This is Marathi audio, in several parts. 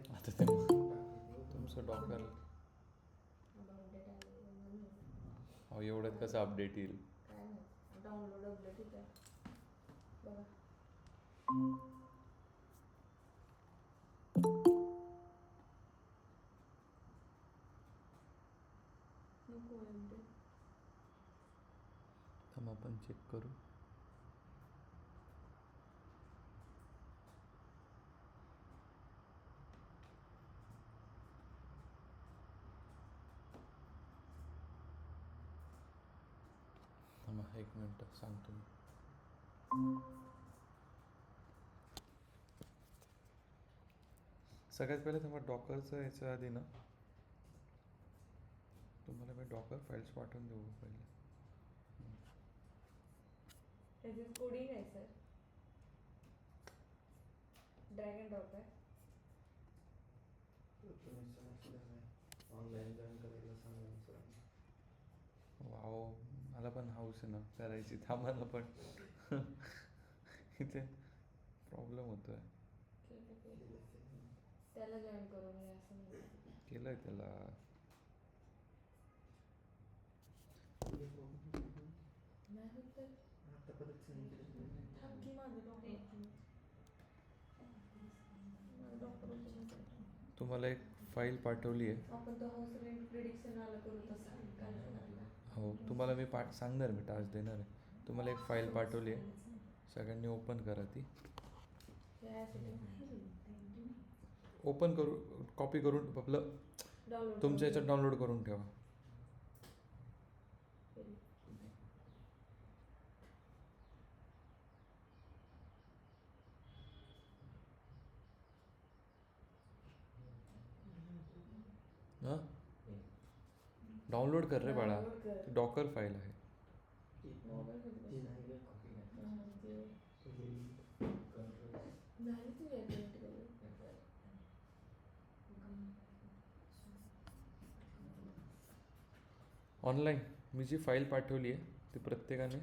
आता ते तुमचं डॉक्टर अहो एवढ्यात कसं अपडेट येईल. डाउनलोड अपडेट येत बघा. थांब आपण चेक करू. थांबा 1 मिनिट सांगतो मी. सगळ्यात पहिले तुम्हाला डॉकरचं याच्या आधी ना तुम्हाला मी डॉकर फाईल्स पाठवून देऊ पहिले. त्याची कोडिंग आहे सर. ड्रॅग अँड ड्रॉप आहे. ऑनलाईन जॉईन करायला सांगा सर. वाव, मला पण हाऊस आहे ना करायची. थांबायला पण इथे प्रॉब्लेम होतो आहे. त्याला जॉईन करून घ्या असं केलं आहे त्याला. तुम्हाला एक फाईल पाठवली आहे. हो, तुम्हाला मी सांगणार, मी टास्क देणार आहे. तुम्हाला एक फाईल पाठवली आहे, सगळ्यांनी ओपन करा ती. ओपन करू, कॉपी करून आपलं तुमच्या याच्यात डाउनलोड करून ठेवा. हां, डाउनलोड कर रे बाळा, डॉकर फाईल आहे. ऑनलाईन मी जी फाईल पाठवली आहे ती प्रत्येकाने.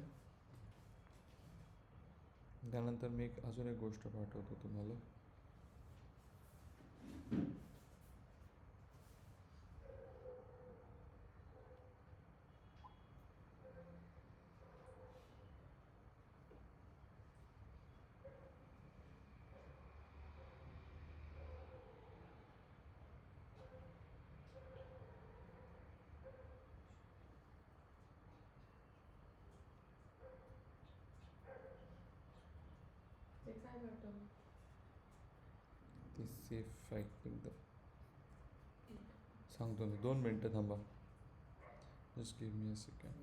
त्यानंतर मी अजून एक गोष्ट पाठवतो तुम्हाला. ती सेफ फाईल एकदम सांगतो मी. 2 मिनटं थांबा. Just give me a second.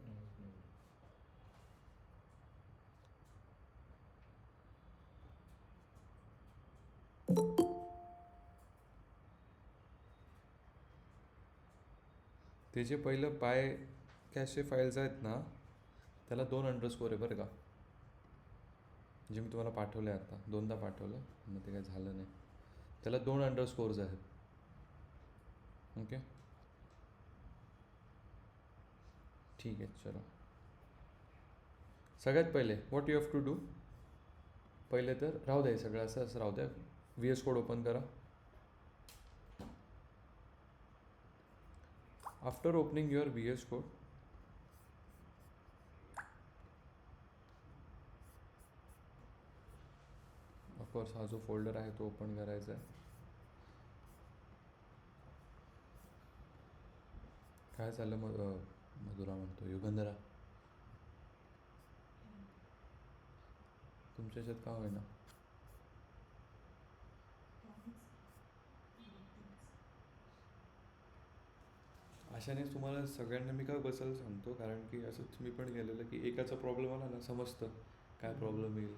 ते जे पहिलं बाय कॅशे फाईल्स आहेत ना, त्याला 2 अंडरस्कोर आहे बरं का. जे मी तुम्हाला पाठवलं आहे आता, 2दा पाठवलं, मग ते काही झालं नाही. त्याला 2 अंडरस्कोर्स आहेत. ओके, ठीक आहे, चलो. सगळ्यात पहिले what you have to do, पहिले तर राहू द्या सगळं असं राहू द्या. VS कोड ओपन करा. After opening your VS code, of course हा जो फोल्डर आहे तो ओपन करायचा आहे. काय झालं मग मधुरा म्हणतो, युगंधरा तुमच्या याच्यात का होईना? अशाने तुम्हाला सगळ्यांना मी काय बसायला सांगतो, कारण की असंच मी पण गेलेलं की एकाचा प्रॉब्लेम आला ना समजतं काय प्रॉब्लेम येईल,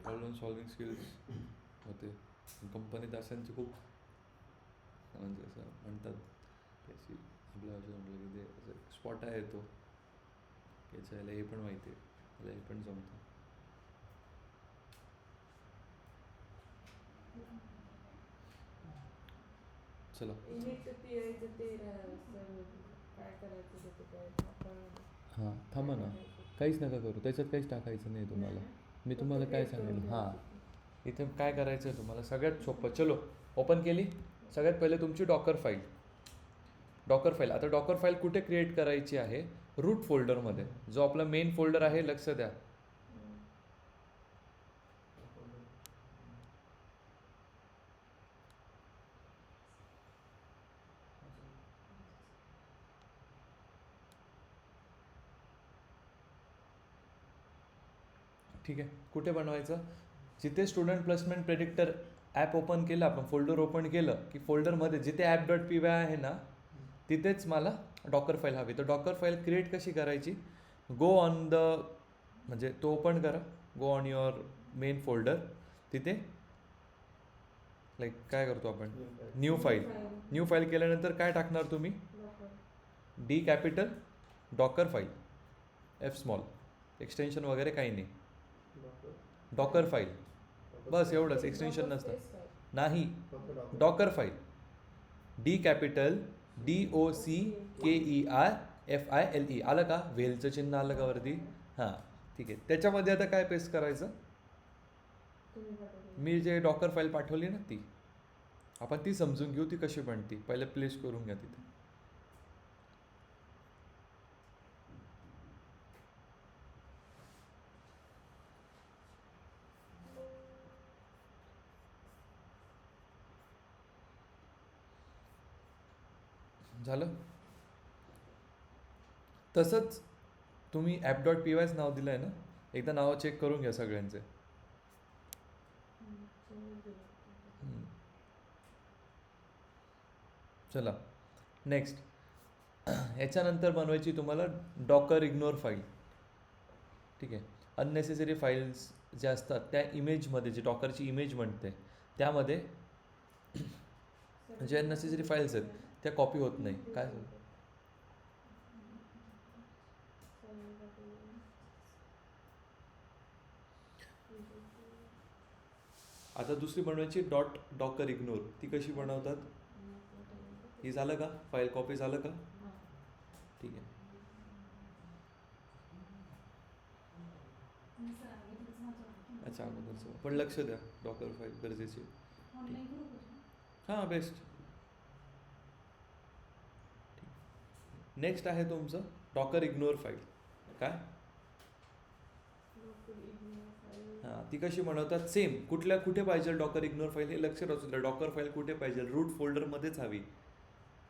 प्रॉब्लेम सॉल्विंग स्किल्स होते. कंपनीत अशांची खूप म्हणजे असं म्हणतात की अशी आपल्या असं म्हटलं की ते असं स्पॉट आहे तो की याच्याला हे पण माहिती आहे, त्याला हे पण जमतं. चला हां थांबा ना, काहीच नका करू, त्याच्यात काहीच टाकायचं नाही तुम्हाला. मी तुम्हाला काय सांगेल, हां इथे काय करायचं आहे तुम्हाला सगळ्यात सोपं. चलो ओपन केली. सगळ्यात पहिले तुमची डॉकर फाईल. डॉकर फाईल, आता डॉकर फाईल कुठे क्रिएट करायची आहे? रूट फोल्डरमध्ये, जो आपला मेन फोल्डर आहे, लक्ष द्या. ठीक आहे, कुठे बनवायचं? जिथे student placement predictor app open केलं आपण, फोल्डर ओपन केलं की फोल्डरमध्ये जिथे ॲप डॉट पी वाय आहे ना, तिथेच मला डॉकर फाईल हवी. तर डॉकर फाईल क्रिएट कशी करायची? गो ऑन द, म्हणजे तो ओपन करा, go on your main folder. तिथे लाईक काय करतो आपण, न्यू फाईल. न्यू फाईल केल्यानंतर काय टाकणार तुम्ही? D capital Docker file, F small, extension वगैरे काही नाही, डॉकर फाईल. बस एवढंच, एक्सटेन्शन नसतं. नाही, Docker file, D capital DOCKERFILE. आलं का? व्हेलचं चिन्ह आलं का वरती? हां ठीक आहे. त्याच्यामध्ये आता काय पेस्ट करायचं? मी जे डॉकर फाईल पाठवली ना ती, आपण ती समजून घेऊ ती कशी बनती. पहिले प्लेस करून घ्या तिथे. झालं? तसंच तुम्ही ॲप डॉट पी वायच नाव दिलं आहे ना, एकदा नावं चेक करून घ्या सगळ्यांचे. चला नेक्स्ट. याच्यानंतर बनवायची तुम्हाला डॉकर इग्नोर फाईल. ठीक आहे. अननेसेसरी फाईल्स ज्या असतात त्या इमेजमध्ये, जे डॉकरची इमेज बनते त्यामध्ये जे अननेसेसरी फाईल्स आहेत त्या कॉपी होत नाही. काय आता दुसरी बनवायची डॉट डॉकर इग्नोर. ती कशी बनवतात? ही झालं का? फाईल कॉपी झालं का? ठीक आहे. अच्छा अगोदरचं पण लक्ष द्या, डॉकर फाईल गरजेची. हां बेस्ट. नेक्स्ट आहे तुमचं डॉकर इग्नोर फाईल. काय? हां ती कशी बनवतात? सेम. कुठे पाहिजे डॉकर इग्नोर फाईल हे लक्षात असू द्या. डॉकर फाईल कुठे पाहिजे? रूट फोल्डरमध्येच हवी.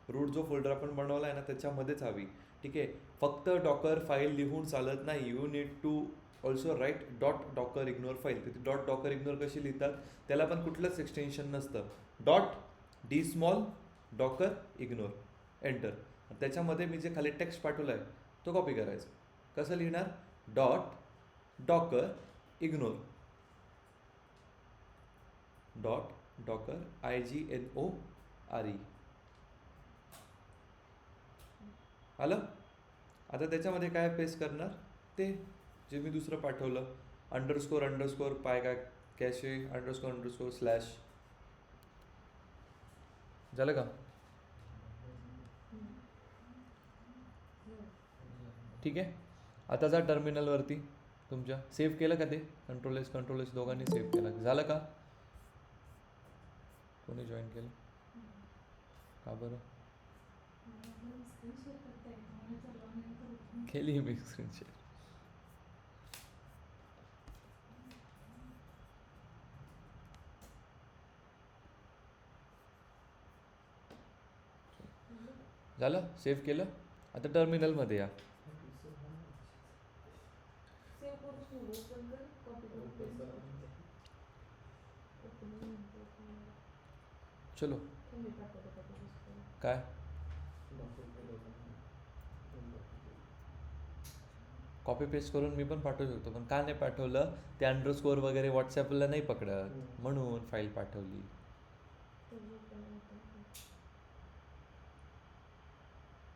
रूट जो फोल्डर आपण बनवला आहे ना त्याच्यामध्येच हवी. ठीक आहे. फक्त डॉकर फाईल लिहून चालत नाही. You need to also write dot docker ignore file. तिथे डॉट डॉकर इग्नोर कशी लिहितात? त्याला पण कुठलंच एक्सटेन्शन नसतं. Dot D small docker ignore, enter. त्याच्यामध्ये मी जे खाली टेक्स्ट पाठवलं आहे तो कॉपी करायचा. कसं लिहिणार? Dot docker ignore, dot Docker IGNORE. आलं? आता त्याच्यामध्ये काय पेस्ट करणार? ते जे मी दुसरं पाठवलं, अंडरस्कोर अंडरस्कोर पाय काय कॅशे अंडरस्कोर अंडरस्कोर स्लॅश. झालं का? ठीक आहे. आता जा टर्मिनलवरती तुमच्या. सेव्ह केलं का ते? कंट्रोल एस दोघांनी सेव्ह केलं. झालं का? कोणी जॉईन केलं का बरं? केली मी स्क्रीन शेअर. झालं? सेव्ह केलं? आता टर्मिनलमध्ये या. चलो. काय? कॉपी पेस्ट करून मी पण पाठवू शकतो, पण का नाही पाठवलं, ते अंडरस्कोर वगैरे व्हॉट्सॲपला नाही पकडत म्हणून फाईल पाठवली.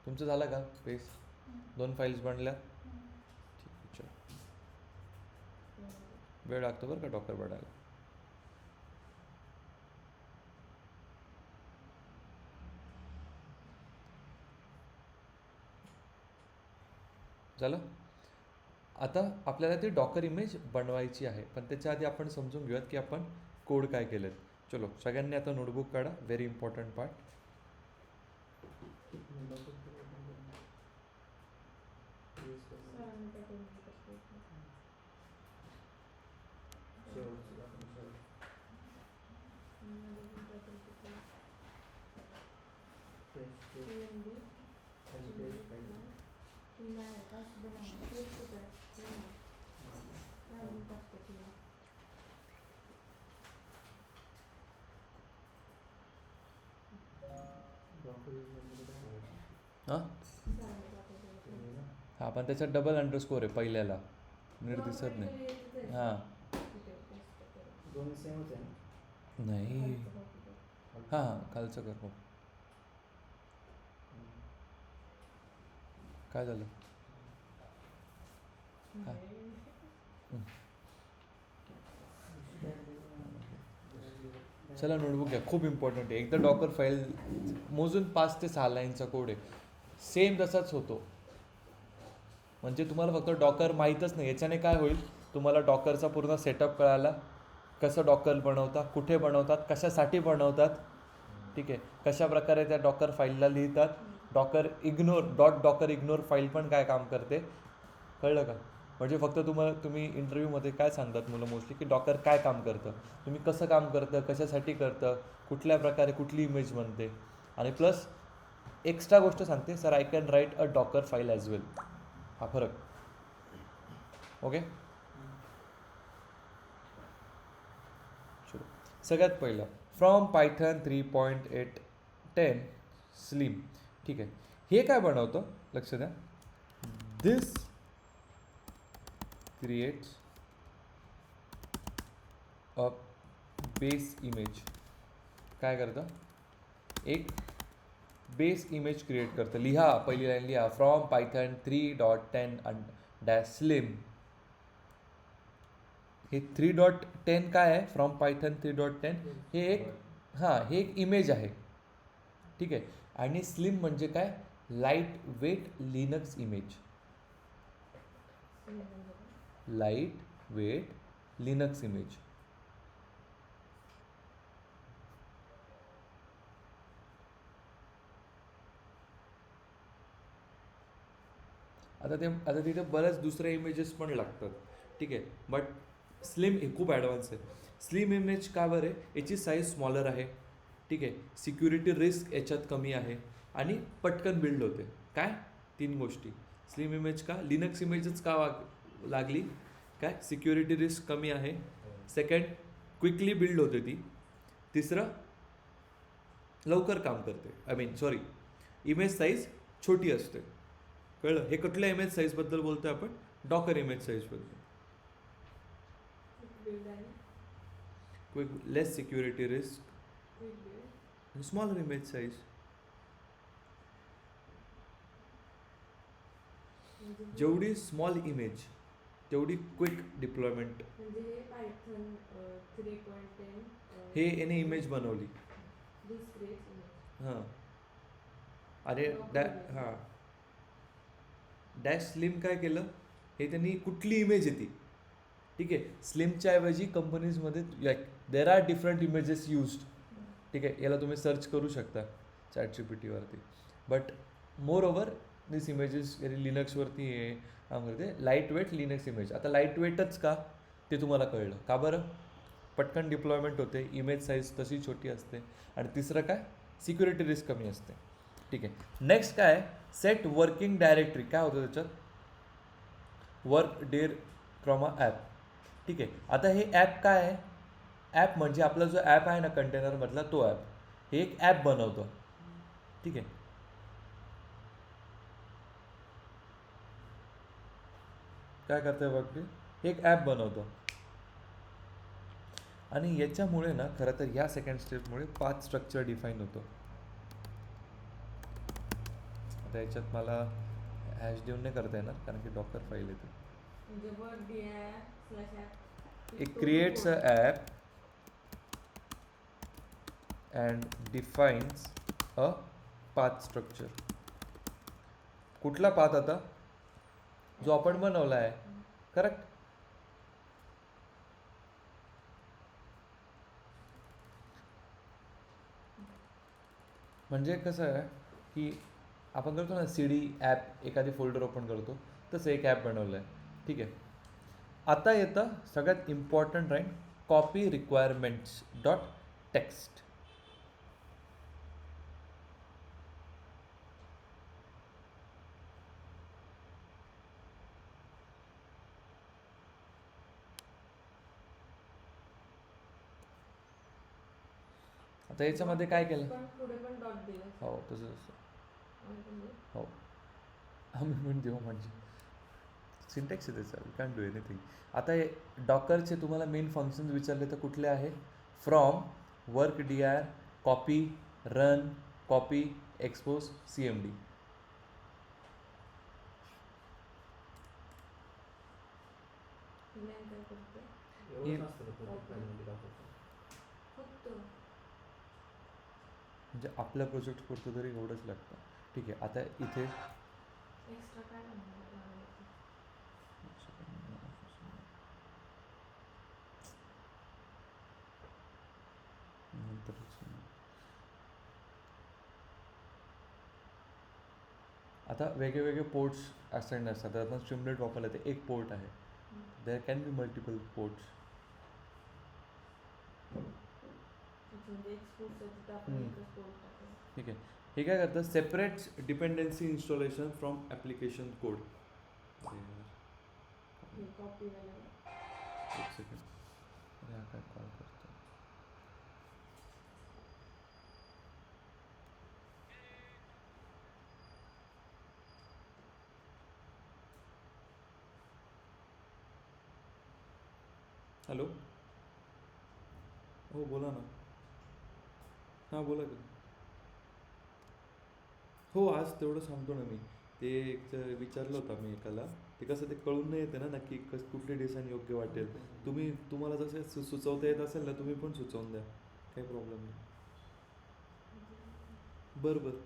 तुमचं झालं का पेस्ट? 2 फाईल्स बनल्या? ठीक आहे, चल. वेळ लागतो बरं का डॉक्टर बनायला. झालं? आता आपल्याला ती डॉकर इमेज बनवायची आहे, पण त्याच्या आधी आपण समजून घेऊयात की आपण कोड काय केलेत. चलो, सगळ्यांनी आता नोटबुक काढा, व्हेरी इम्पॉर्टंट पार्ट. हां हां, पण त्याच्यात डबल अंडरस्कोर आहे पहिल्याला, नीट दिसत नाही. हां नाही, हां हां, खालचं कर. हो, काय झालं? हां, चला नोटबुक घ्या, खूप इम्पॉर्टंट आहे. एकदा डॉकर फाईल मोजून 5 ते 6 लाईनचा कोड आहे, सेम तसाच होतो. म्हणजे तुम्हाला फक्त डॉकर माहीतच नाही, याच्याने काय होईल, तुम्हाला डॉकरचा पूर्ण सेटअप कळाला, कसं डॉकर बनवतात, कुठे बनवतात, कशासाठी बनवतात, ठीक आहे, कशा प्रकारे त्या डॉकर फाईलला लिहितात, डॉकर इग्नोर फाईल पण काय काम करते, कळलं का? म्हणजे फक्त तुम्ही इंटरव्ह्यूमध्ये काय सांगतात मुलं मोस्टली, की डॉकर काय काम करतं, तुम्ही कसं काम करतं, कशासाठी करतं, कुठल्या प्रकारे कुठली इमेज बनते, आणि प्लस एक्स्ट्रा गोष्ट सांगते, sir I can write a Docker file as well. हा फरक. ओके, सगळ्यात पहिलं फ्रॉम पायथन 3.8.10 स्लिम. ठीक आहे, हे काय बनवतं लक्ष द्या, दिस क्रिएट्स अ बेस इमेज. काय करतं, एक बेस इमेज क्रिएट करतं. लिहा, पहिली लाईन लिहा, फ्रॉम पायथन 3.10 स्लिम. हे 3.10 काय आहे, फ्रॉम पायथन 3.10 हे एक, हां, हे एक इमेज आहे, ठीक आहे. आणि स्लिम म्हणजे काय, light weight Linux image. Light weight Linux image. आता तिथे बऱ्याच दुसऱ्या इमेजेस पण लागतात, ठीक आहे, बट स्लिम हे खूप ॲडव्हान्स आहे. स्लिम इमेज का बरं आहे, याची साईज स्मॉलर आहे, ठीक आहे, सिक्युरिटी रिस्क याच्यात कमी आहे, आणि पटकन बिल्ड होते. काय, 3 गोष्टी. स्लिम इमेज का, लिनक्स इमेजच का लागली, काय, सिक्युरिटी रिस्क कमी आहे, सेकंड क्विकली बिल्ड होते ती, तिसरं लवकर काम करते, इमेज साईज छोटी असते. कळलं? हे कुठल्या इमेज साईजबद्दल बोलतोय आपण, डॉकर इमेज साईजबद्दल. Quick, less security risk, smaller image size. जेवढी स्मॉल इमेज तेवढी क्विक डिप्लॉयमेंट. हे याने इमेज बनवली, हां, अरे हां, डॅश स्लिम काय केलं, हे त्यांनी कुठली इमेज येते, ठीक आहे, स्लिमच्या ऐवजी कंपनीजमध्ये like there are different images used, ठीक आहे, याला तुम्ही सर्च करू शकता ChatGPTवरती. But more over this images लिनक्सवरती आहे काम करते, लाईट वेट लिनक्स इमेज. आता लाईट वेटच का ते तुम्हाला कळलं का बरं, पटकन डिप्लॉयमेंट होते, इमेज साईज तशी छोटी असते, आणि तिसरं काय, सिक्युरिटी रिस्क कमी असते, ठीक आहे. नेक्स्ट काय, सेट वर्किंग डायरेक्टरी. काय होतं त्याच्यात, work der from a app, ठीक आहे. आता हे ॲप काय आहे, ॲप म्हणजे आपला जो ॲप आहे ना कंटेनरमधला तो ॲप, हे एक ॲप बनवतो, ठीक आहे. काय करतोय बघ मी, एक ॲप बनवतो आणि याच्यामुळे ना खरं तर ह्या सेकंड स्टेपमुळे पाथ स्ट्रक्चर डिफाईन होतो. आता याच्यात मला हॅश देऊन नाही करता येणार कारण की डॉकर फाईल येते. It creates a app and defines a path structure. कुठला पाथ आता, जो आपण बनवला आहे, करेक्ट. म्हणजे कसं आहे की आपण करतो ना सी डी ॲप, एखादी फोल्डर ओपन करतो, तसं एक ॲप बनवलं आहे. ठीक आहे. आता येतं सगळ्यात important right, copy requirements dot text. आता याच्यामध्ये काय केलं, हो तसं हो आम्ही म्हणून देऊ म्हणजे सिंटॅक्स आहे त्याचा, वी कॅन डू एनिथिंग. आता हे डॉकरचे तुम्हाला मेन फंक्शन्स विचारले तर कुठले आहे, from, work D R, copy, run, copy, expose, C M D. म्हणजे आपल्या प्रोजेक्ट पुरतं तरी एवढंच लागतं. ठीक आहे. आता इथे आता वेगळे वेगळे पोर्ट्स असाईन असतात. तर आपण स्ट्रीमलेट वापरलं तर एक पोर्ट आहे, there can be multiple ports. ठीक आहे. हे काय करतं, separate dependency installation from application code. एक सेकंड, अरे हा काय कॉल करतो. हॅलो, हो बोला ना. हां बोला की. हो आज तेवढं सांगतो ना मी. ते एक विचारलं होतं मी एकाला, ते कसं ते कळून नाही येते ना नक्की कुठले डिझाईन योग्य वाटेल. तुम्हाला जसे सुचवता येत असेल ना, तुम्ही पण सुचवून द्या, काही प्रॉब्लेम नाही. बरं बरं,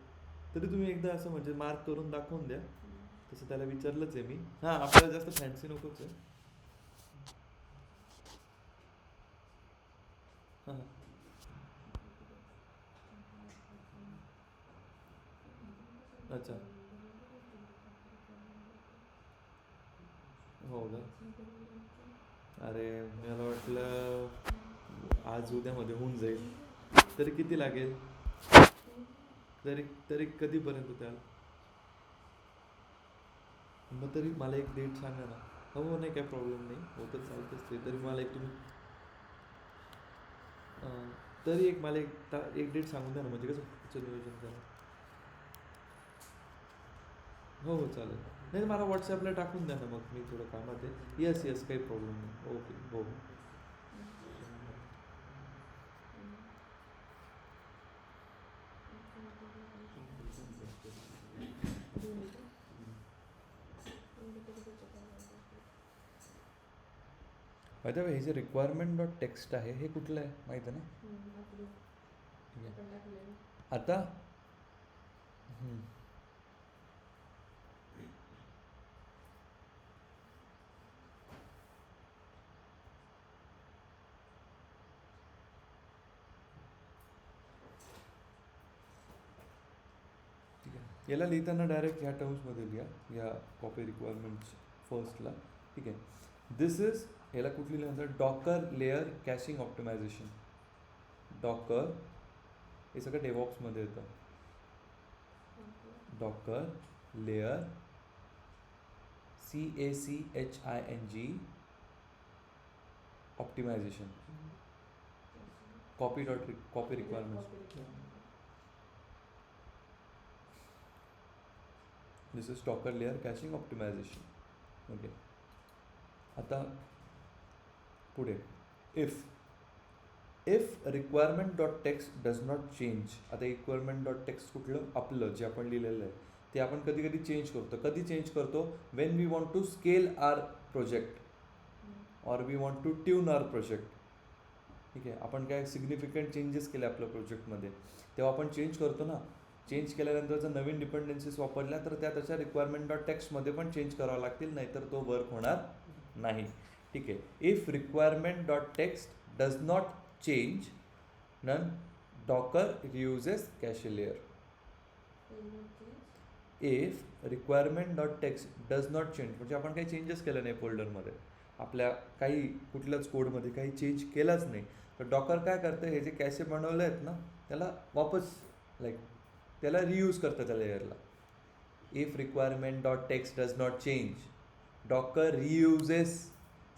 तरी तुम्ही एकदा असं म्हणजे मार्क करून दाखवून द्या. तसं त्याला विचारलंच आहे मी. हां आपल्याला जास्त फॅन्सी नकोच आहे. हां हां. अच्छा, हो का. अरे मला वाटलं आज उद्यामध्ये होऊन जाईल. तरी किती लागेल, तरी तरी कधीपर्यंत द्याल. मग तरी मला एक डेट सांगा ना. हो नाही काही प्रॉब्लेम नाही, हो तर चालतंच ते. तरी मला एक तुम्ही तरी एक मला एक डेट सांगून द्या ना, म्हणजे कसं पुढचं नियोजन करा. हो हो चालेल. नाही मला व्हॉट्सॲपला टाकून द्या ना, मग मी थोडं कामात आहे. येस येस काही प्रॉब्लेम नाही. ओके हो हो. बाय द वे, हे जे रिक्वायरमेंट डॉट टेक्स्ट आहे हे कुठलं आहे माहिती आहे ना. ठीक आहे. आता ठीक आहे, याला लिहिताना डायरेक्ट ह्या टर्म्समध्ये लिहा, या कॉपी रिक्वायरमेंट्स फर्स्टला. ठीक आहे. दिस इज, याला कुठली लिहायचं, Docker layer caching optimisation. Docker हे सगळं डेवॉप्समध्ये येतं. Docker layer CACHING optimisation, copy requirements. This is Docker layer caching optimisation. Okay. आता पुढे if requirement dot text does not change. आता रिक्वायरमेंट डॉट टेक्स्ट कुठलं, आपलं जे आपण लिहिलेलं आहे ते आपण कधी कधी चेंज करतो. कधी चेंज करतो? When we want to scale our project or we want to tune our project. ठीक आहे, आपण काय सिग्निफिकंट चेंजेस केले आपल्या प्रोजेक्टमध्ये, तेव्हा आपण चेंज करतो ना. चेंज केल्यानंतर जर नवीन डिपेंडन्सीज वापरल्या तर त्याच्या रिक्वायरमेंट डॉट टेक्स्टमध्ये पण चेंज करावं लागतील, नाहीतर तो वर्क होणार नाही. ठीक आहे, if requirement dot text does not change none Docker reuses cache layer. If requirement dot text does not change म्हणजे आपण काही चेंजेस केले नाही फोल्डरमध्ये, आपल्या काही कुठल्याच कोडमध्ये काही चेंज केलाच नाही, तर डॉकर काय करतं, हे जे कॅशे बनवले आहेत ना त्याला वापस त्याला रियूज करतं त्या लेयरला. If requirement dot text does not change, Docker reuses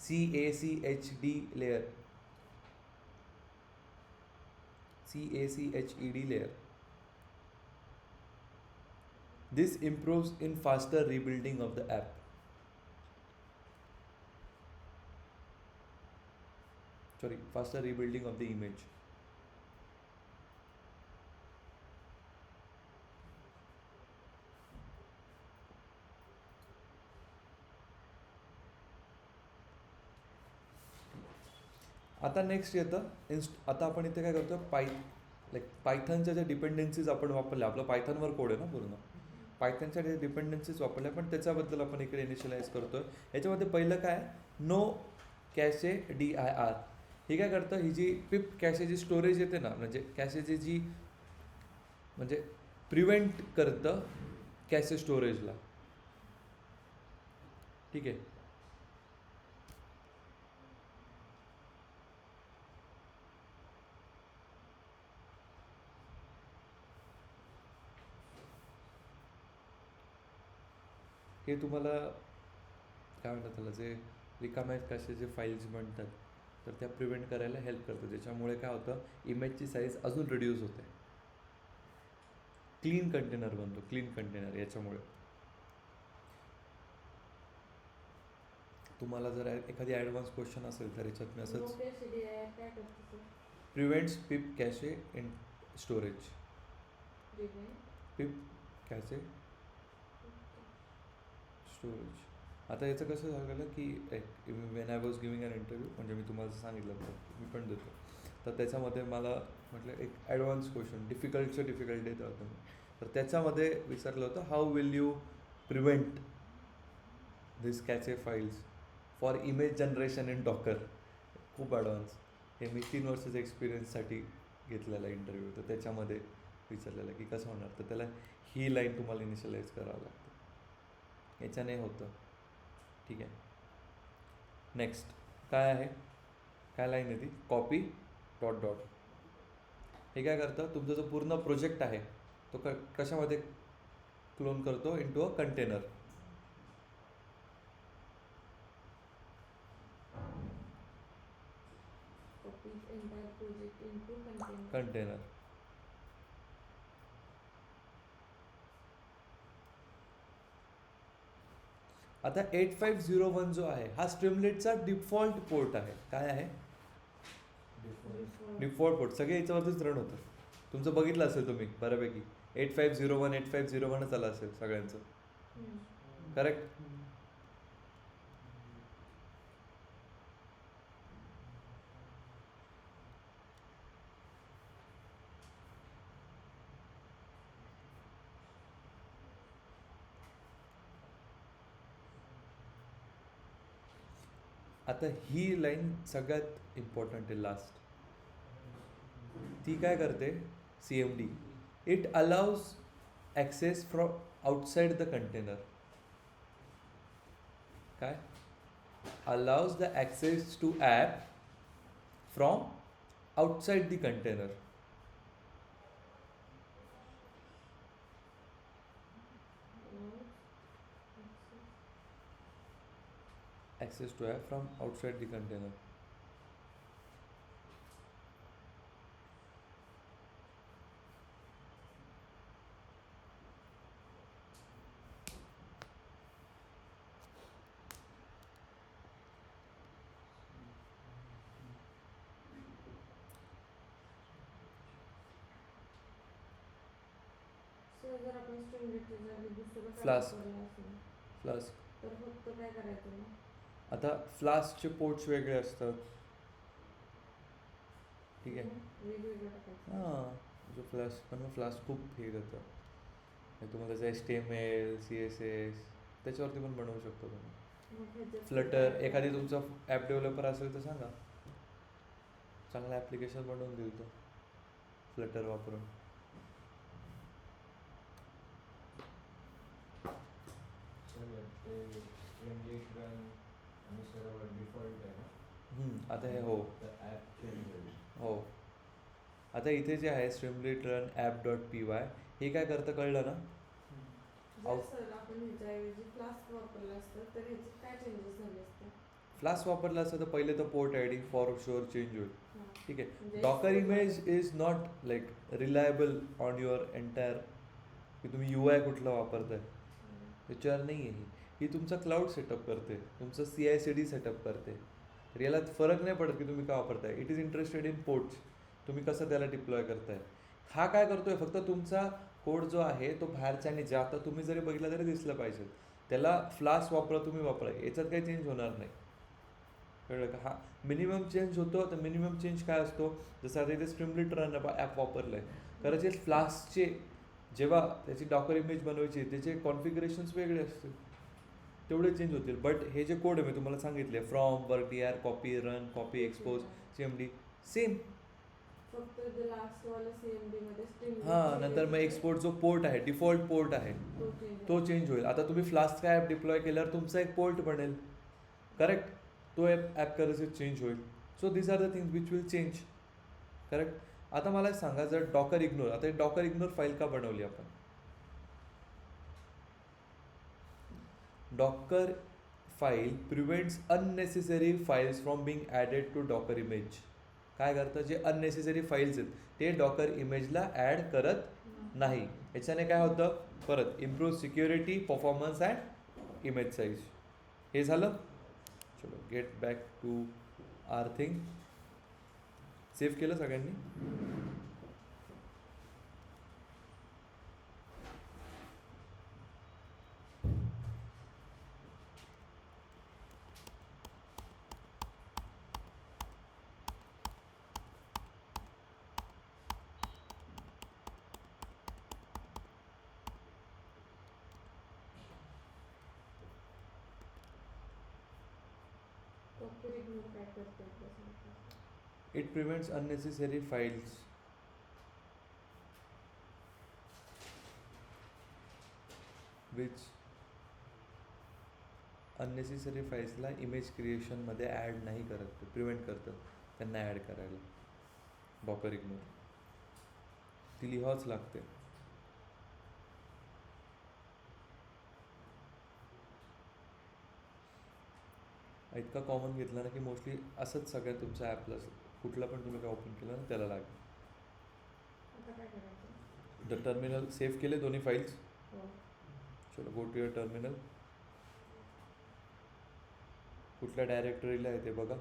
CACHD layer, CACHED layer. This improves in faster rebuilding of the app. Faster rebuilding of the image. आता नेक्स्ट येतं आता आपण इथे काय करतो, पायथनच्या ज्या डिपेंडन्सीज आपण वापरल्या, आपलं पायथनवर कोड आहे ना पूर्ण, पायथनच्या ज्या डिपेंडन्सीज वापरल्या पण त्याच्याबद्दल आपण इकडे इनिशियलाइज करतोय. याच्यामध्ये पहिलं काय, नो कॅशे DIR. हे काय करतं, ही जी पिप कॅशेची स्टोरेज येते ना, म्हणजे कॅशेची जी म्हणजे प्रिव्हेंट करतं कॅशे स्टोरेजला. ठीक आहे, हे तुम्हाला काय म्हणतात त्याला, जे रिकाम्या कसे जे फाईल्स बनतात तर त्या प्रिव्हेंट करायला हेल्प करतं. त्याच्यामुळे काय होतं, इमेजची साईज अजून रिड्यूस होते, क्लीन कंटेनर बनतो, क्लीन कंटेनर. याच्यामुळे तुम्हाला जर एखादी ॲडव्हान्स क्वेश्चन असेल तर याच्यात मी असंच, prevents pip cache in storage. Pip cache storage. आता याचं कसं झालेलं की when I was giving an interview, म्हणजे मी तुम्हाला सांगितलं तर मी पण देतो, तर त्याच्यामध्ये मला म्हटलं एक ॲडव्हान्स क्वेश्चन, डिफिकल्ट देत होतं मी, तर त्याच्यामध्ये विचारलं होतं, how will you prevent this cache files for image generation in Docker. खूप ॲडव्हान्स. हे मी 3 वर्षाच्या एक्सपिरियन्ससाठी घेतलेला इंटरव्ह्यू, तर त्याच्यामध्ये विचारलेलं की कसं होणार, तर त्याला ही लाईन तुम्हाला इनिशियलाइज करावं लागतं, याच्याने होतं. ठीक आहे, नेक्स्ट काय आहे, काय लाईन आहे ती, कॉपी डॉट डॉट. हे काय करतं, तुमचा जो पूर्ण प्रोजेक्ट आहे तो कशामध्ये क्लोन करतो, इनटू अ कंटेनर. कंटेनर. आता 8501 जो आहे हा स्ट्रीमलेटचा डिफॉल्ट पोर्ट आहे. काय आहे, डिफॉल्ट पोर्ट. सगळे याच्यावरतीच रन होतं. तुमचं बघितलं असेल तुम्ही बऱ्यापैकी 8501 आलं असेल सगळ्यांचं, करेक्ट. आता ही लाईन सगळ्यात इम्पॉर्टंट आहे, लास्ट. ती काय करते, CMD, it allows access from outside the container. काय, allows the access to app from outside the container. access to app from outside the container. असं जर आपण स्ट्रिंगरेटच्या जागी दुसरं काय Flask. वापरलं असेल फ्लास्क. तर फक्त काय करायचं मग? आता फ्लास्कचे पोर्ट्स वेगळे असतात, ठीक आहे. वेगवेगळं टाकायचं. हां, जो फ्लास्क पण मग फ्लास्क खूप हे करतं. म्हणजे तुम्हाला त्याचं HTML CSS त्याच्यावरती पण बनवू शकतो तुम्ही. मग ह्याच्यात फ्लटर, काय एखादी करायचं? तुमचा ॲप डेव्हलपर असेल तर सांगा, चांगलं ॲप्लिकेशन बनवून देईल तो फ्लटर वापरून. ते स्ट्रीमलीट रन आणि सर्व डिफॉल्ट आहे ना, आता हे हो तर ॲप चेंज होईल. हो आता इथे जे आहे स्ट्रीमलीट रन app.py हे काय करतं कळलं ना? जर सर आपण ह्याच्याऐवजी फ्लास्क वापरलं असतं तर ह्याच्यात काय चेंजेस झाले असते? फ्लास्क वापरला असतं तर पहिले तर port I D for sure change होईल, हां. ठीक आहे. म्हणजे Docker export image is not like reliable on your entire, की तुम्ही UI कुठलं वापरताय त्याच्यावर नाही आहे. ही तुमचा क्लाउड सेटअप करते, तुमचं CI/CD सेटअप करते. तर याला फरक नाही पडत की तुम्ही का वापरताय. It is interested in ports, तुम्ही कसं त्याला डिप्लॉय करताय. हा काय करतोय, फक्त तुमचा कोड जो आहे तो बाहेरच्याने जे आता तुम्ही जरी बघितला तरी दिसलं पाहिजे. त्याला फ्लास्क वापरा तुम्ही वापरा, याच्यात काही चेंज होणार नाही, कळलं का? हा मिनिमम चेंज होतो. तर मिनिमम चेंज काय असतो, जसं आता इथे स्ट्रीमलीट रन ॲप वापरलं आहे, कदाचित फ्लास्कचे जेव्हा त्याची डॉकर इमेज बनवायची त्याचे कॉन्फिगरेशन्स वेगळे असतील, तेवढे चेंज होतील. बट हे जे कोड आहे मी तुम्हाला सांगितले, from work copy run copy expose CMD same. फक्त जे लास्ट वाला CMD मध्ये स्ट्रिंग हां, नंतर मग एक्सपोर्ट जो पोर्ट आहे, डिफॉल्ट पोर्ट आहे, तो चेंज होईल. आता तुम्ही फ्लास्क ॲप डिप्लॉय केल्यावर तुमचा एक पोर्ट बनेल, करेक्ट. तो ॲप कदाचित चेंज होईल. So these are the things which will change, correct. आता मला एक सांगा, जर डॉकर इग्नोर, आता डॉकर इग्नोर फाईल का बनवली आपण? Docker file prevents unnecessary files from being added to docker image. काय करतं, जे अननेसेसरी फाईल्स आहेत ते डॉकर इमेजला ॲड करत नाही. याच्याने काय होतं, परत improve security, performance and image size. हे झालं. चलो get back to our thing. Save केलं सगळ्यांनी? डॉक्टर इग्नोर काय करते ते सांगता? It prevents unnecessary files which unnecessary फाईल्सला इमेज क्रिएशनमध्ये ॲड नाही करत, ते प्रिव्हेंट करतं त्यांना ॲड करायला. डॉकर इग्नोर ती लिहावंच लागते. इतका कॉमन घेतला ना की मोस्टली असंच सगळ्या तुमच्या ॲपला, कुठला पण तुम्ही काय ओपन केलं ना त्याला लागेल. आता काय करायचं? द टर्मिनल सेव्ह केले दोन्ही फाईल्स. हो. चलो गो टू युअर टर्मिनल. कुठल्या डायरेक्टरीला आहे ते बघा.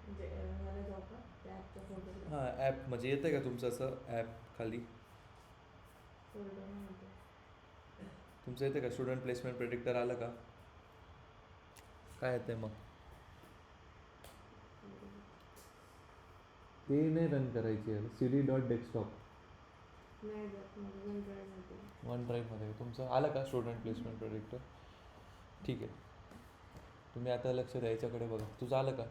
म्हणजे मला जाऊ का त्या ॲपच्या फोल्डरला? हां, ॲप म्हणजे येतं का तुमचं असं ॲप खाली फोल्डर म्हणते. तुमचं येतं का स्टुडंट प्लेसमेंट प्रेडिक्टर आलं का? काय येतं आहे मग? ते नाही रन करायची आहे, cd.desktop नाही जात माझं वन ड्राईव्ह मध्ये. वन ड्राईव्हमध्ये. तुमचं आलं का स्टुडंट प्लेसमेंट प्रेडिक्टर? ठीक आहे, तुम्ही आता लक्ष द्या याच्याकडे बघा. तुझं आलं का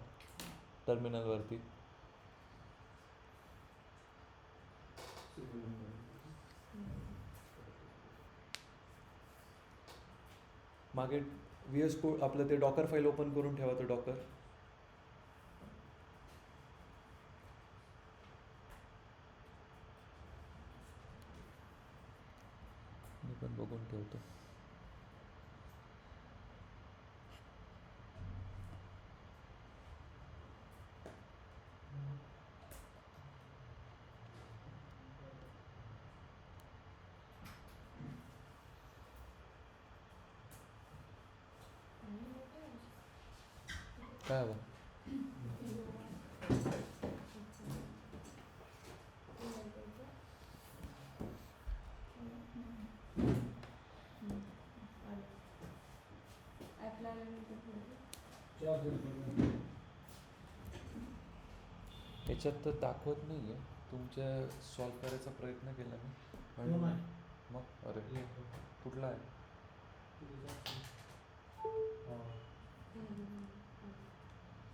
टर्मिनलवरती? मागे VS कोड आपलं ते डॉकर फाईल ओपन करून ठेवा. तो डॉकर मी पण बघून ठेवतो. काय हवं? आल्यानंतर कळलं. याच्यात तर दाखवत नाही आहे. तुमच्या सॉल्व करायचा प्रयत्न केला मी पण मग अरे कुठला आहे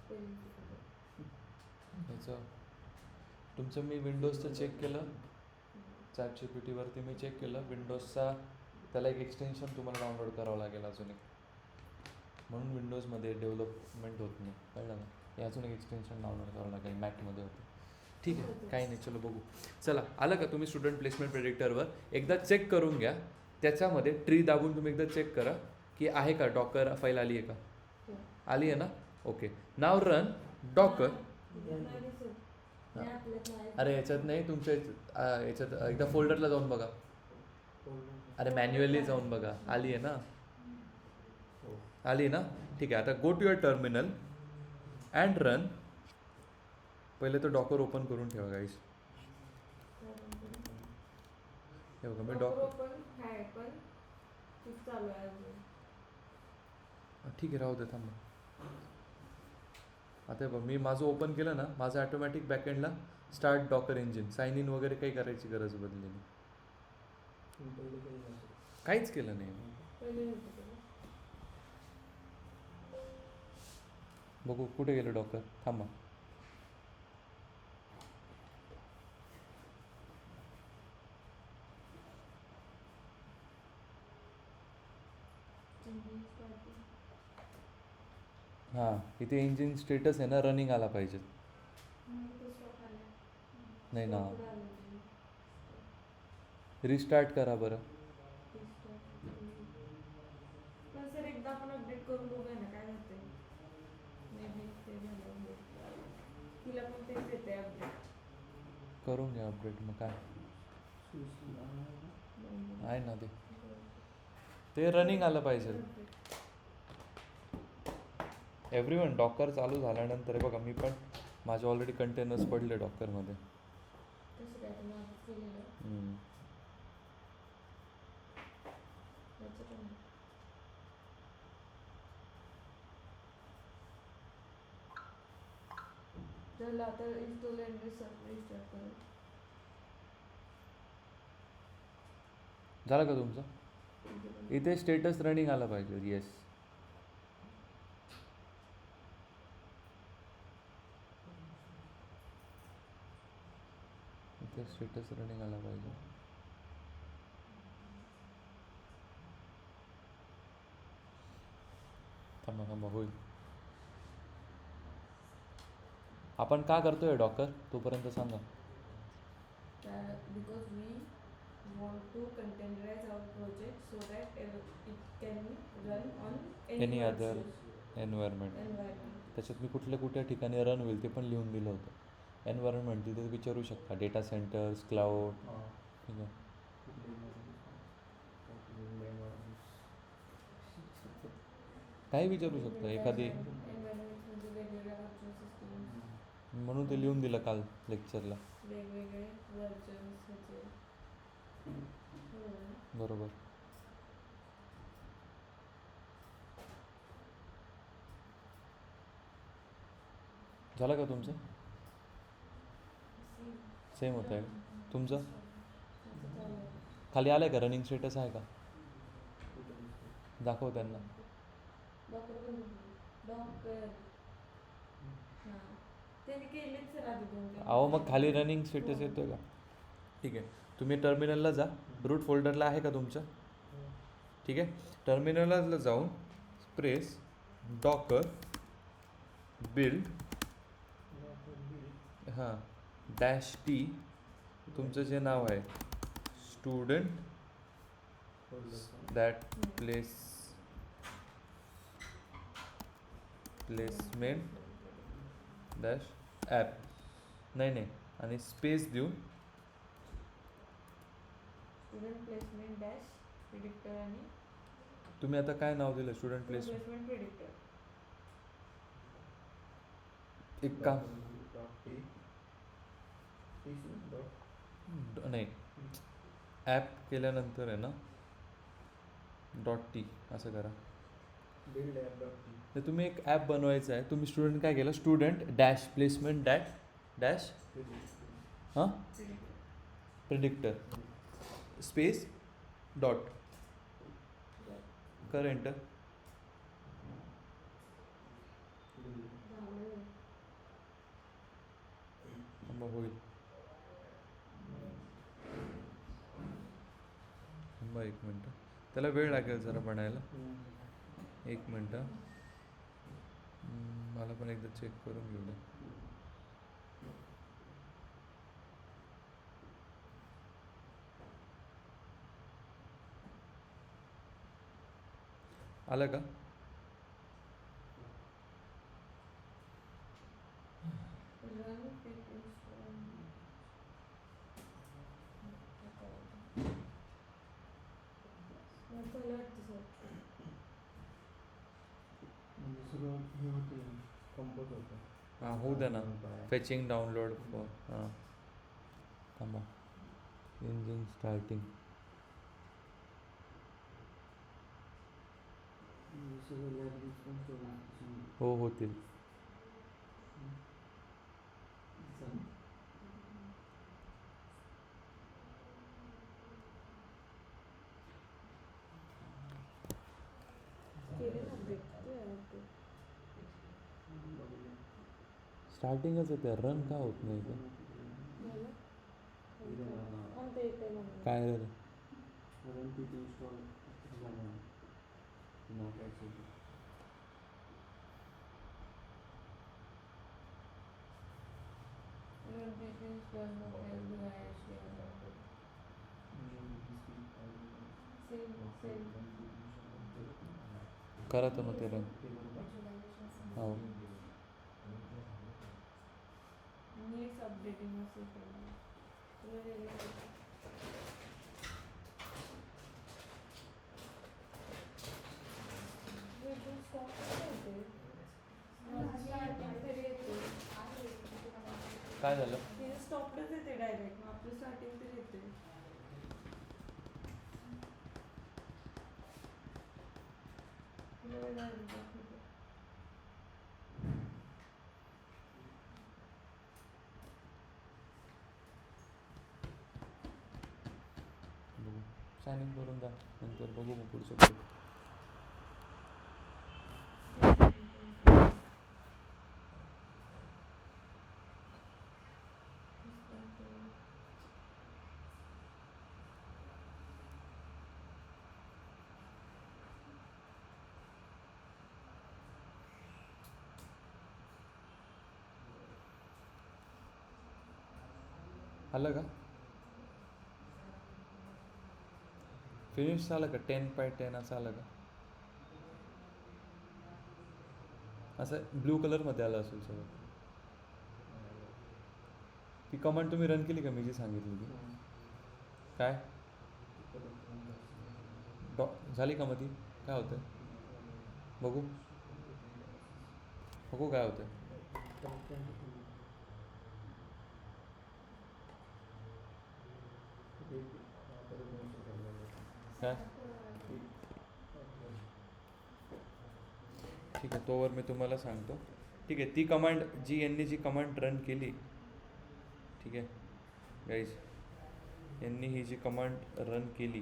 Spelling. याचं तुमचं मी विंडोजचं चेक केलं चॅट जी पी टीवरती मी चेक केलं विंडोजचा त्याला एक एक्सटेन्शन तुम्हाला डाउनलोड करावं लागेल अजून एक म्हणून विंडोजमध्ये डेव्हलपमेंट होत नाही कळलं ना हे अजून एक एक्सटेन्शन डाउनलोड करावं लागेल मॅकमध्ये होतं ठीक आहे काही नाही चलो बघू चला आलं का तुम्ही स्टुडंट प्लेसमेंट प्रेडिक्टरवर एकदा चेक करून घ्या त्याच्यामध्ये ट्री दाबून तुम्ही एकदा चेक करा की आहे का डॉकर फाईल आली आहे का हो. आली आहे ना ओके नाव रन डॉकर नाही दिसत. नाही आपल्यात नाही. अरे याच्यात नाही तुमच्या याच्यात एकदा फोल्डरला जाऊन बघा अरे मॅन्युअली जाऊन बघा आली आहे ना आली ना ठीक आहे आता go to your terminal and run पहिले तो डॉकर ओपन करून ठेवा गाईस हे बघा मी Docker open आहे पण खूप चालू आहे अजून. ठीक आहे राहू दे थांबा आता हे बघ मी माझं ओपन केलं ना माझं ॲटोमॅटिक बॅकएंडला start Docker engine sign in वगैरे काही करायची गरज पडली नाही काहीच केलं नाही पहिले नव्हतं केलं. बघू कुठे गेलं डॉकर थांबा Engine starting. हां इथे इंजिन स्टेटस आहे ना रनिंग आला पाहिजे नाही, तो stop आला. नाही ना Stop आला नाही. रिस्टार्ट करा बरं Restart. पण सर एकदा आपण अपडेट करून बघूया ना काय होतंय. Maybe ते झालं update. तिला पण तेच येते अपडेट. करून घ्या अपडेट मग काय आहे ना ते रनिंग आलं पाहिजे एव्हरीवन डॉकर चालू झाल्यानंतर हे बघा मी पण माझे ऑलरेडी कंटेनर्स पडले डॉकरमध्ये तसं काय तुम्ही आधीच केलेलं. त्याचं पण. झालं आता install and restart करू. झालं का तुमचं इथे स्टेटस रनिंग आला पाहिजे येस इथे स्टेटस रनिंग आला पाहिजे थांबा थांबा होईल आपण का करतोय डॉकर तोपर्यंत सांगा Because we want to containerize our project so that it can run on Any other virtual environment environment. त्याच्यात मी कुठल्या ठिकाणी रन होईल ते पण लिहून दिलं होतं एन्व्हायरमेंट तिथे विचारू शकता डेटा सेंटर्स क्लाउड ठीक आहे काही विचारू शकता एखादी Environment म्हणजे वेगवेगळ्या virtual systems, म्हणून ते लिहून दिलं काल लेक्चरला वेगवेगळे versions ह्याचे. हो ना. बरोबर झालं का तुमचं Same. सेम होत आहे तुमचं असं चालू आहे. खाली आलं आहे का रनिंग स्टेटस आहे का दाखव त्यांना Docker पण Docker. हां. त्यांनी केलेच सर आधी 2-3. अहो मग खाली रनिंग स्टेटस येतोय का ठीक आहे तुम्ही टर्मिनलला जा रूट फोल्डरला आहे का तुमचं ठीक आहे टर्मिनलला जाऊन प्रेस डॉकर बिल्ड हां डॅश टी तुमचं जे नाव आहे student that placement dash app नाही आणि स्पेस देऊन Student placement dash predictor आणि तुम्ही आता काय नाव दिलं स्टुडंट प्लेसमेंट placement predictor. एक काम नाही ॲप केल्यानंतर आहे ना डॉट टी असं करा build app dot p. तर तुम्ही एक ॲप बनवायचं आहे. तुम्ही स्टुडंट काय केलं, स्टुडंट डॅश प्लेसमेंट डॅश हां प्रिडिक्टर स्पेस डॉट कर एंटर. मग होईल. मग एक मिनटं, त्याला वेळ लागेल जरा बनायला. एक मिनटं, मला पण एकदा चेक करून घेऊ दे. आलं का? दुसरं हे होते कंपोज होतं. हां होऊ द्या ना. फेचिंग डाउनलोड हां थांबा. Engine starting. हो होतील. स्टार्टिंगच येते, रन का होत नाही का? काय रे? करा तर मग ते रन. हो नीड्स अपडेटिंग असेल केलं. काय झालं? स्टॉपलाच येते डायरेक्ट, मग आपलं स्टार्टिंग तर येते. साइन इन करून द्या, नंतर बघू मग पुढचं पुढे. आलं का? फिनिश झालं का? 10/10 असं आलं का? असं ब्लू कलरमध्ये आलं असेल सगळं. ती कमांड तुम्ही रन केली का, मी जी सांगितली ती? काय झाली का मग ती? काय होतं बघू, बघू काय होतं. काय ठीक आहे, तोवर मी तुम्हाला सांगतो. ठीक आहे, ती कमांड जी यांनी जी कमांड रन केली, ठीक आहे गाईज, यांनी ही जी कमांड रन केली,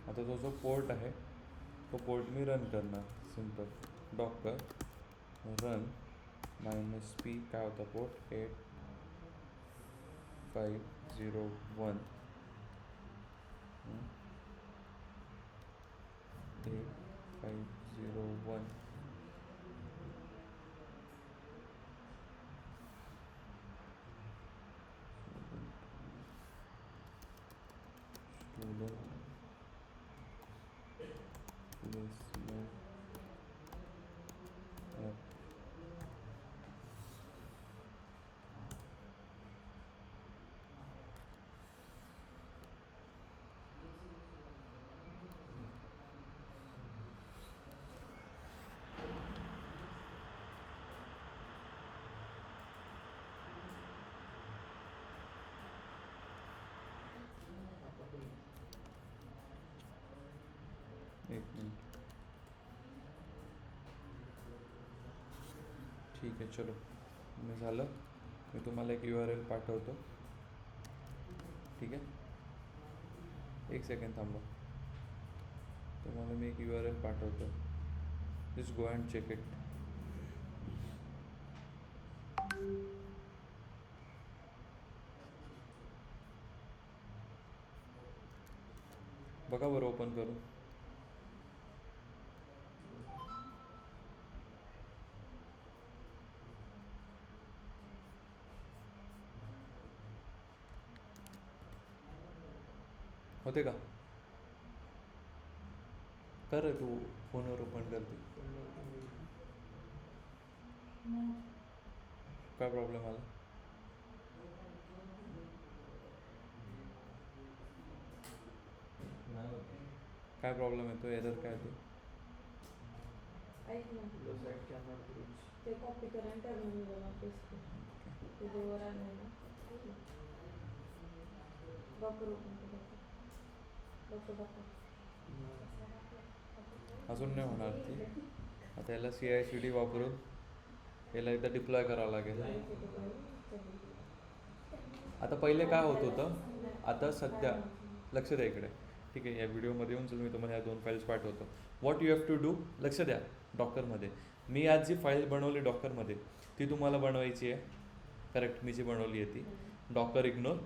आता तो जो पोर्ट आहे तो पोर्ट मी रन करणार. सिम्पल डॉकर रन -p काय होता पोर्ट 8501 8501 स्टुडंट प्लेसमेंट ॲप. ठीक आहे चलो मी झालं मी तुम्हाला एक URL पाठवतो ठीक आहे एक सेकंड थांबा तुम्हाला मी एक URL पाठवतो just go and check it बघा बरं ओपन करून होते का कर तू फोनवर ओपन करते काय प्रॉब्लेम आला नाही होत. काय प्रॉब्लेम येतो एरर काय ते ऐक ना The site cannot reach. ते कॉपी करा आणि टर्मिनलला पेस्ट कर ते जेव्हा राहणार ना डॉक्टर ओपन कर डॉक्टर अजून नाही होणार ती आता याला CI/CD वापरून याला एकदा डिप्लॉय करावं लागेल आता पहिले काय होत होतं आता सध्या लक्ष द्या इकडे ठीक आहे या व्हिडिओमध्ये येऊन मी तुम्हाला या 2 फाईल्स पाठवतो what you have to do लक्ष द्या डॉकरमध्ये मी आज जी फाईल बनवली डॉकरमध्ये ती तुम्हाला बनवायची आहे करेक्ट मी जी बनवली आहे ती डॉकर इग्नोर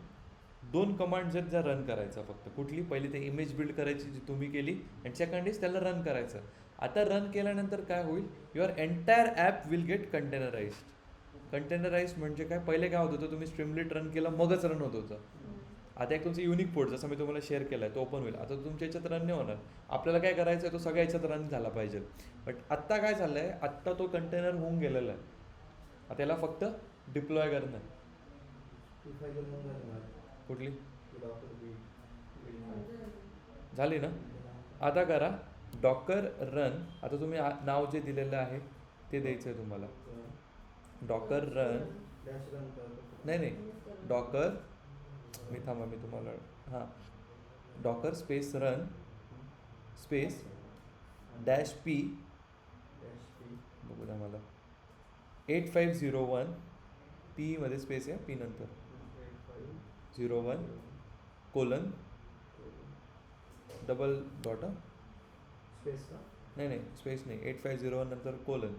2 कमांड्स आहेत ज्या रन करायचा फक्त कुठली पहिली ते इमेज बिल्ड करायची जी तुम्ही केली अँड सेकंड इज त्याला रन करायचं आता रन केल्यानंतर काय होईल your entire app will get containerised म्हणजे काय पहिले काय होत होतं तुम्ही स्ट्रीमलीट रन केलं मगच रन होत होतं आता एक तुमचं युनिक पोर्ट जसं मी तुम्हाला शेअर केलं आहे तो ओपन होईल आता तुमच्या याच्यात रन नाही होणार आपल्याला काय करायचं आहे तो सगळ्या याच्यात रन झाला पाहिजे बट आत्ता काय झालं आहे आत्ता तो कंटेनर होऊन गेलेला आहे आता याला फक्त डिप्लॉय करणं आहे. ती फाईल मग झाली कुठली डॉक्टर बी झाली ना आता करा डॉकर रन आता तुम्ही नाव जे दिलेलं आहे ते द्यायचं आहे तुम्हाला डॉकर रन डॅश रन करतो. नाही डॉकर मी तुम्हाला हां Docker space run space dash P dash P बघू द्या मला 8501 पीमध्ये स्पेस आहे पी नंतर 01 कोलन डबल डॉट स्पेस का नाही स्पेस नाही 8501 नंतर कोलन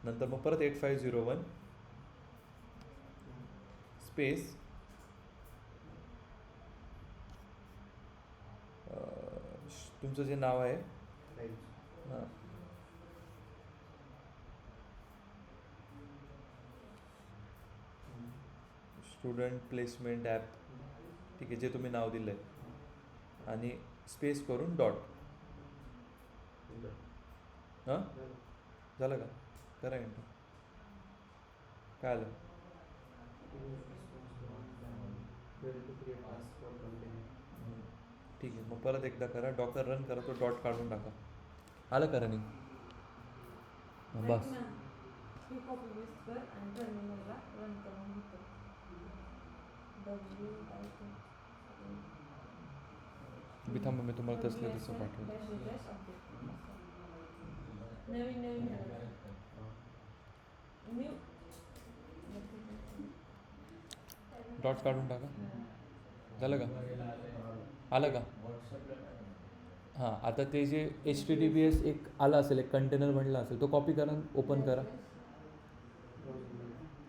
नंतर मग परत 8501 स्पेस तुमचं जे नाव आहे हां स्टुडंट प्लेसमेंट ॲप ठीक आहे जे तुम्ही नाव दिलं आहे आणि स्पेस करून डॉट हां झालं का करा एंटर काय आलं ठीक आहे मग परत एकदा करा डॉकर रन करा तो डॉट काढून टाका आलं का रनिंग बस ही कॉपी पेस्ट कर आणि टर्मिनलला रन करून घेतो मी थांबा मी तुम्हाला तसलं तसं पाठवलं नवीन न्यू डॉट्स काढून टाका झालं का आलं का हां आता ते जे HTTPS एक आला असेल एक कंटेनर बनला असेल तो कॉपी करा ओपन करा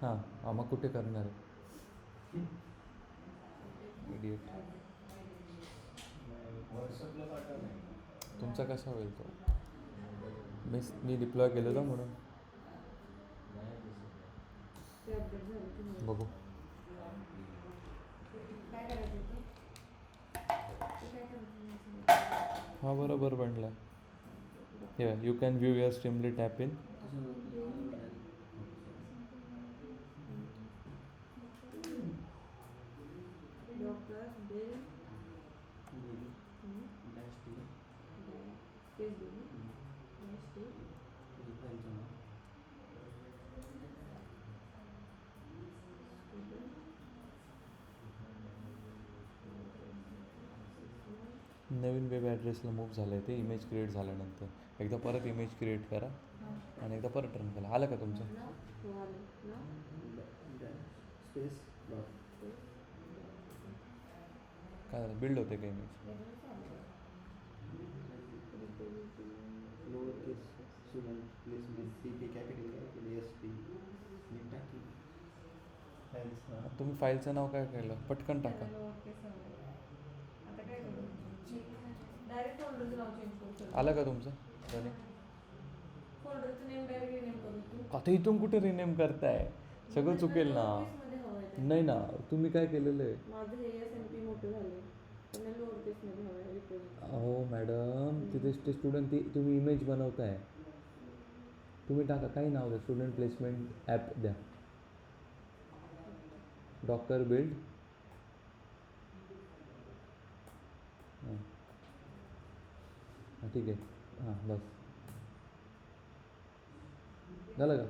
हां मग कुठे करणार आहे इडियट तुमचा कसा होईल तो मी डिप्लॉय केलेलं म्हणून ते अपडेट झालं की बघू काय करायचं ते काय करायचं हा बरोबर बनला हे you can view your Streamlit app in Docker bill page नवीन वेब ॲड्रेसला मूव्ह झालं आहे ते इमेज क्रिएट झाल्यानंतर एकदा परत इमेज क्रिएट करा आणि एकदा परत रन केला. आलं का तुमचं? हो आलं ना. स्पेस डॉट काय झालं? बिल्ड होते का image? Lower case student placement CP capital capital SP नीट टाकली. तुम्ही फाईलचं नाव काय केलं? पटकन टाका. आता काय करू? डायरेक्ट फोल्डरचं नाव चेंज करू शकतो. आलं का तुमचं? रनिंग. फोल्डरचं नेम डायरेक्ट रिनेम करू तू. आता इथून कुठे रिनेम करताय? सगळं चुकेल ना. मध्ये हवं आहे नाही ना, तुम्ही काय केलेलं आहे? माझं हे SMP मोठं झालं त्यांना लोअर केसमध्ये हवं आहे रिप्रेझेंट. हो मॅडम, तिथे ते स्टुडंट ती तुम्ही इमेज बनवताय. तुम्ही टाका काही नाव द्या, स्टुडंट प्लेसमेंट ॲप द्या. Docker build. हां ठीक आहे. हां बस झालं का?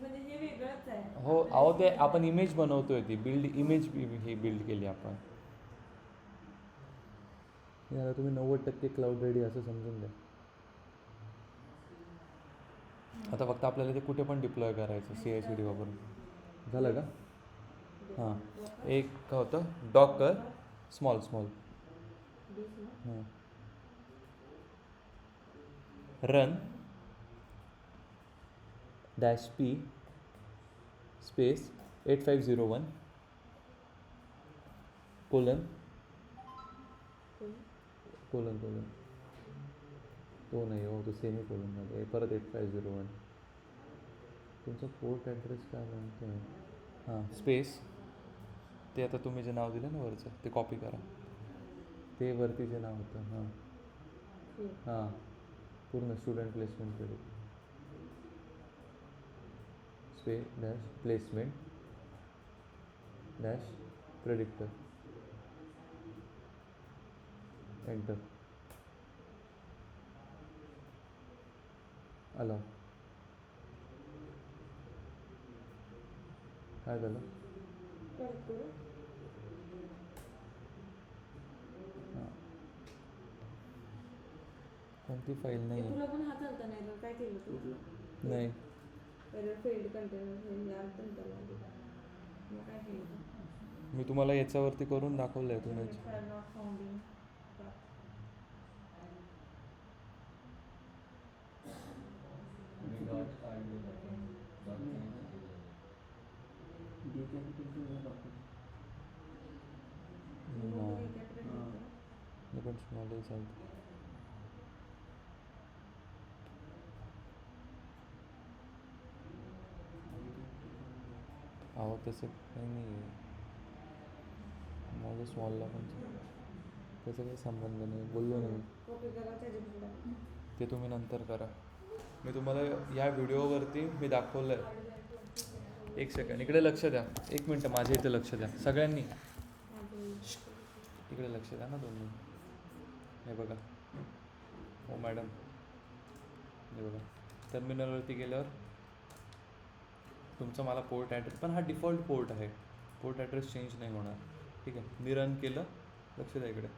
म्हणजे हे वेगळंच आहे. हो अहो, ते आपण इमेज बनवतोय, ती बिल्ड इमेज ही बिल्ड केली आपण. याला तुम्ही 90% क्लाउड रेडी असं समजून द्या. आता फक्त आपल्याला ते कुठे पण डिप्लॉय करायचं CI/CD वापरून. झालं का? हां एक काय होतं डॉकर स्मॉल हां रन -p स्पेस 8501 कोलन तो नाही हो, तो सेमी कोलन मध्ये परत 8501. तुमचा पोर्ट ॲड्रेस काय म्हणतो आहे? हां स्पेस ते आता तुम्ही जे नाव दिलं ना वरचं ते कॉपी करा. ते वरती जे नाव होतं हां पूर्ण student placement credit space dash placement dash predictor enter. आलं. काय झालं? हां कोणती फाईल नाही तुला पण हा चालता नाही तर काय केलं तू? नाही. फेल्ड कंटेनर हे आलतं त्याला. मग काय केलं तू? मी तुम्हाला याच्यावरती करून दाखवलं आहे तुम्ही. Not found in. Me dot काढले पण डॉट चेंज केलेलं. D कॅपिटल डॉक्टर हे पण स्मॉल चालतं. अहो तसं काही नाही आहे. माझं स्मॉलला पण त्याचा काही संबंध नाही, बोललो नाही. कॉपी करा त्याच्याकडे. ते तुम्ही नंतर करा. मी तुम्हाला या व्हिडिओवरती मी दाखवलं आहे. एक सेकंड इकडे लक्ष द्या. 1 मिनटं माझ्या इथे लक्ष द्या सगळ्यांनी. इकडे लक्ष द्या ना तुम्ही. हे बघा हो मॅडम, हे बघा टर्मिनलवरती गेल्यावर तुमचा मला पोर्ट ॲड्रेस, पण हा डिफॉल्ट पोर्ट आहे, पोर्ट ॲड्रेस चेंज नाही होणार. ठीक आहे, मी रन केलं. लक्ष द्या इकडे.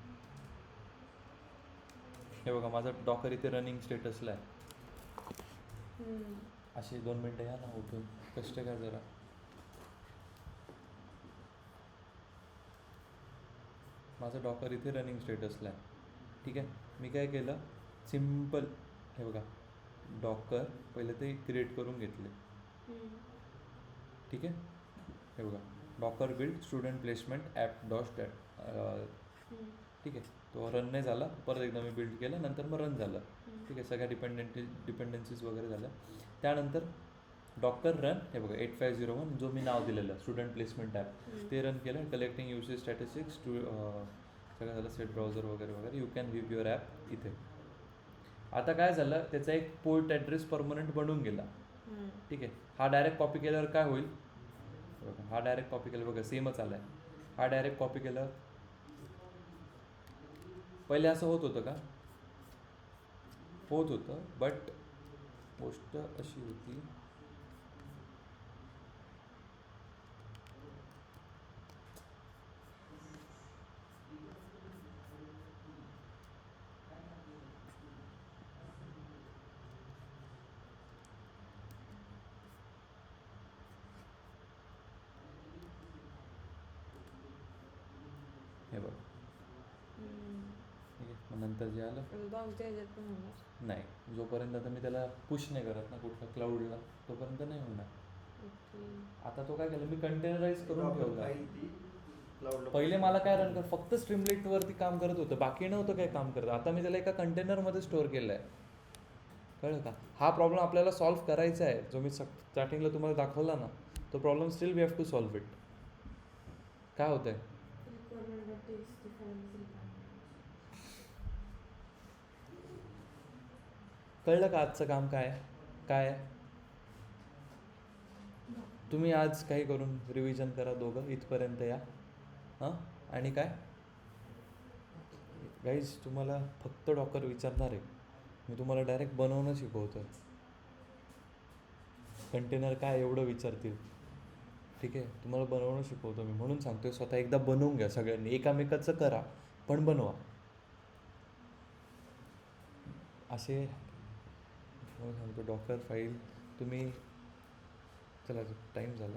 हे बघा माझा डॉकर इथे रनिंग स्टेटसला आहे. असे 2 मिनटं या ना उठून, कष्ट काय जरा. माझा डॉकर इथे रनिंग स्टेटसला आहे. ठीक आहे, मी काय केलं सिम्पल, हे बघा डॉकर पहिले ते क्रिएट करून घेतले. ठीक आहे, हे बघा Docker build student placement app dot ठीक आहे, तो रन नाही झाला. परत एकदा मी बिल्ड केलं, नंतर मग रन झालं. ठीक आहे, सगळ्या डिपेंडन्सीज वगैरे झाल्या. त्यानंतर डॉकर रन, हे बघा 8501 जो मी नाव दिलेलं स्टुडंट प्लेसमेंट ॲप ते रन केलं. कलेक्टिंग युसेज स्टॅटिस्टिक्स सगळं झालं. सेट ब्राउझर वगैरे वगैरे. You can view your app इथे. आता काय झालं, त्याचा एक पोर्ट ॲड्रेस परमनंट बनून गेला. ठीक आहे, हा डायरेक्ट कॉपी केल्यावर काय होईल बघा. हा डायरेक्ट कॉपी केलं बघा, सेमच आला आहे. हा डायरेक्ट कॉपी केलं. पहिले असं होत होतं का? होत होतं, बट गोष्ट अशी होती नंतर जे आलं आता तो आमच्या ह्याच्यात पण होणार. नाही, जोपर्यंत आता मी त्याला पुश नाही करत ना कुठल्या क्लाउडला, तोपर्यंत नाही होणार. ओके. आता तो काय केलं, मी कंटेनराईज करून Docker ठेवला. file ती cloud ला पहिले मला काय रन कर, फक्त स्ट्रीमलेटवरती काम करत होतं, बाकी नव्हतं काय काम करत. आता मी त्याला एका कंटेनरमध्ये स्टोअर केलं आहे. कळलं का? हा प्रॉब्लेम आपल्याला सॉल्व्ह करायचा आहे, जो मी स्टार्टिंगला तुम्हाला दाखवला ना, तो problem still we have to solve it. काय होतंय? requirement.txt files कळलं का आजचं काम काय आहे? काय आहे? तुम्ही आज काही करून रिव्हिजन करा दोघं, इथपर्यंत या. हां, आणि काय गाईज, तुम्हाला फक्त डॉकर विचारणार आहे, मी तुम्हाला डायरेक्ट बनवणं शिकवतो. कंटेनर काय एवढं विचारतील, ठीक आहे? तुम्हाला बनवणं शिकवतो मी, म्हणून सांगतोय स्वतः एकदा बनवून घ्या सगळ्यांनी, एकामेकाचं करा पण बनवा. असे सांगतो डॉकर फाईल तुम्ही. चला, टाईम झाला.